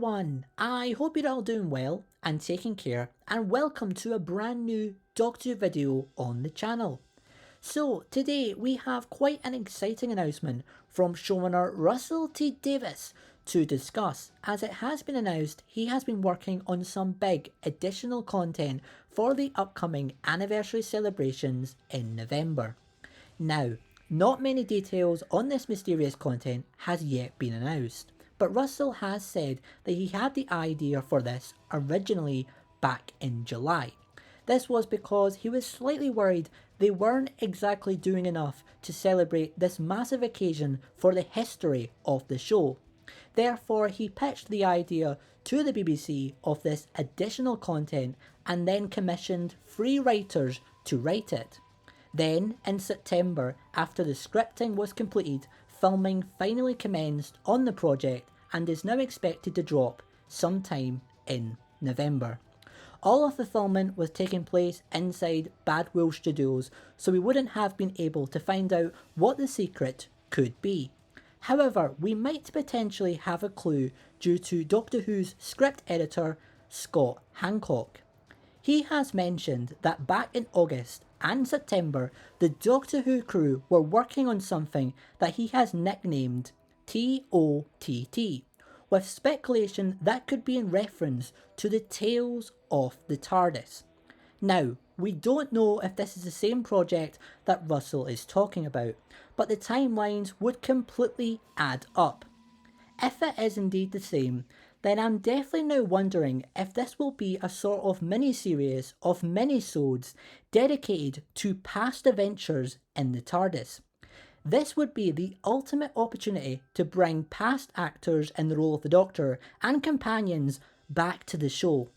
everyone, I hope you're all doing well and taking care, and welcome to a brand new Doctor Who video on the channel. So today we have quite an exciting announcement from showrunner Russell T Davies to discuss, as it has been announced he has been working on some big additional content for the upcoming anniversary celebrations in November. Now, not many details on this mysterious content has yet been announced, but Russell has said that he had the idea for this originally back in July. This was because he was slightly worried they weren't exactly doing enough to celebrate this massive occasion for the history of the show. Therefore, he pitched the idea to the BBC of this additional content and then commissioned 3 writers to write it. Then, in September, after the scripting was completed, filming finally commenced on the project and is now expected to drop sometime in November. All of the filming was taking place inside Bad Wolf Studios, so we wouldn't have been able to find out what the secret could be. However, we might potentially have a clue due to Doctor Who's script editor, Scott Hancock. He has mentioned that back in August and September, the Doctor Who crew were working on something that he has nicknamed TOTT, with speculation that could be in reference to the Tales of the TARDIS. Now, we don't know if this is the same project that Russell is talking about, but the timelines would completely add up. If it is indeed the same, then I'm definitely now wondering if this will be a sort of mini-series of mini-sodes dedicated to past adventures in the TARDIS. This would be the ultimate opportunity to bring past actors in the role of the Doctor and companions back to the show,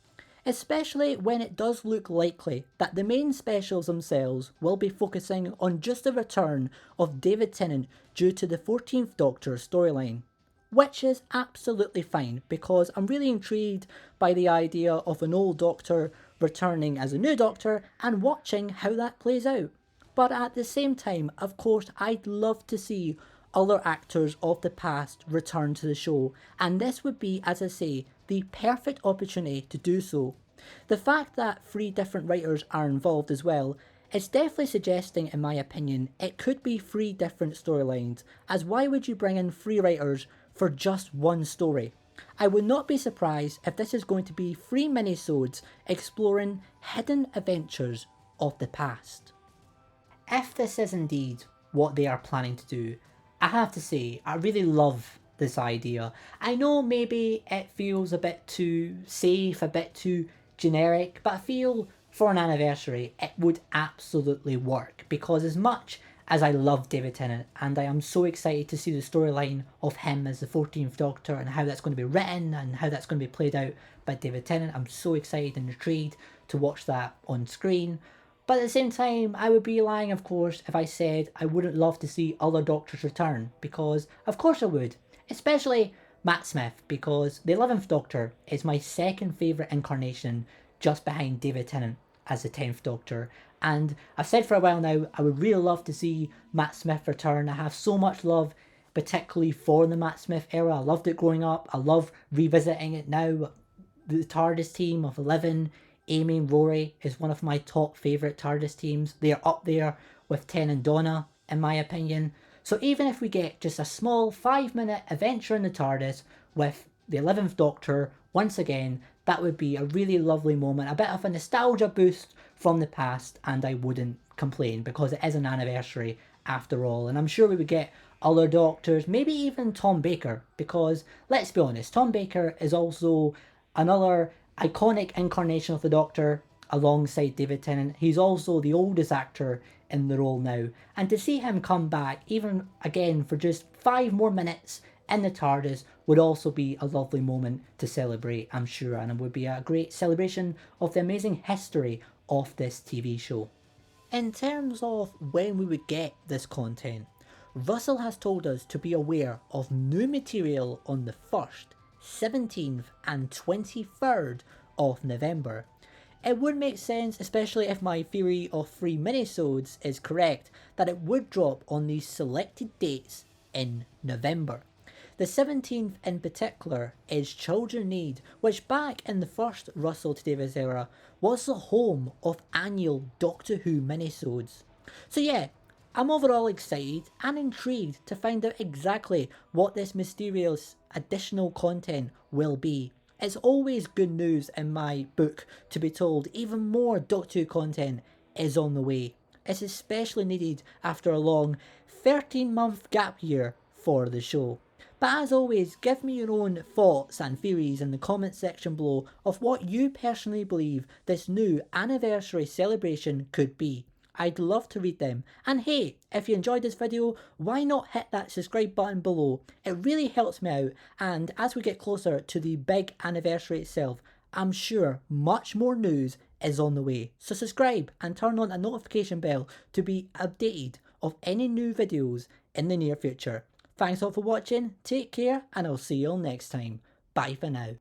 especially when it does look likely that the main specials themselves will be focusing on just the return of David Tennant due to the 14th Doctor storyline. Which is absolutely fine, because I'm really intrigued by the idea of an old Doctor returning as a new Doctor and watching how that plays out. But at the same time, of course, I'd love to see other actors of the past return to the show, and this would be, as I say, the perfect opportunity to do so. The fact that 3 different writers are involved as well is definitely suggesting, in my opinion, it could be 3 different storylines, as why would you bring in 3 writers for just one story? I would not be surprised if this is going to be 3 minisodes exploring hidden adventures of the past. If this is indeed what they are planning to do, I have to say, I really love this idea. I know maybe it feels a bit too safe, a bit too generic, but I feel for an anniversary it would absolutely work, because as much as I love David Tennant and I am so excited to see the storyline of him as the 14th Doctor and how that's going to be written and how that's going to be played out by David Tennant, I'm so excited and intrigued to watch that on screen. But at the same time, I would be lying, of course, if I said I wouldn't love to see other Doctors return, because of course I would, especially Matt Smith, because the 11th Doctor is my second favourite incarnation, just behind David Tennant as the 10th Doctor. And I've said for a while now, I would really love to see Matt Smith return. I have so much love, particularly for the Matt Smith era. I loved it growing up. I love revisiting it now. The TARDIS team of 11, Amy and Rory, is one of my top favourite TARDIS teams. They are up there with 10 and Donna, in my opinion. So even if we get just a small 5-minute adventure in the TARDIS with the 11th Doctor once again, that would be a really lovely moment, a bit of a nostalgia boost from the past, and I wouldn't complain, because it is an anniversary after all. And I'm sure we would get other Doctors, maybe even Tom Baker, because let's be honest, Tom Baker is also another iconic incarnation of the Doctor alongside David Tennant. He's also the oldest actor in the role now, and to see him come back even again for just 5 more minutes in the TARDIS would also be a lovely moment to celebrate, I'm sure, and it would be a great celebration of the amazing history of this TV show. In terms of when we would get this content, Russell has told us to be aware of new material on the 1st, 17th and 23rd of November. It would make sense, especially if my theory of 3 minisodes is correct, that it would drop on these selected dates in November. The 17th in particular is Children Need, which back in the first Russell T Davies era was the home of annual Doctor Who minisodes. So yeah, I'm overall excited and intrigued to find out exactly what this mysterious additional content will be. It's always good news in my book to be told even more Doctor Who content is on the way. It's especially needed after a long 13-month gap year for the show. But as always, give me your own thoughts and theories in the comment section below of what you personally believe this new anniversary celebration could be. I'd love to read them. And hey, if you enjoyed this video, why not hit that subscribe button below? It really helps me out, and as we get closer to the big anniversary itself, I'm sure much more news is on the way. So subscribe and turn on a notification bell to be updated of any new videos in the near future. Thanks all for watching, take care, and I'll see you all next time. Bye for now.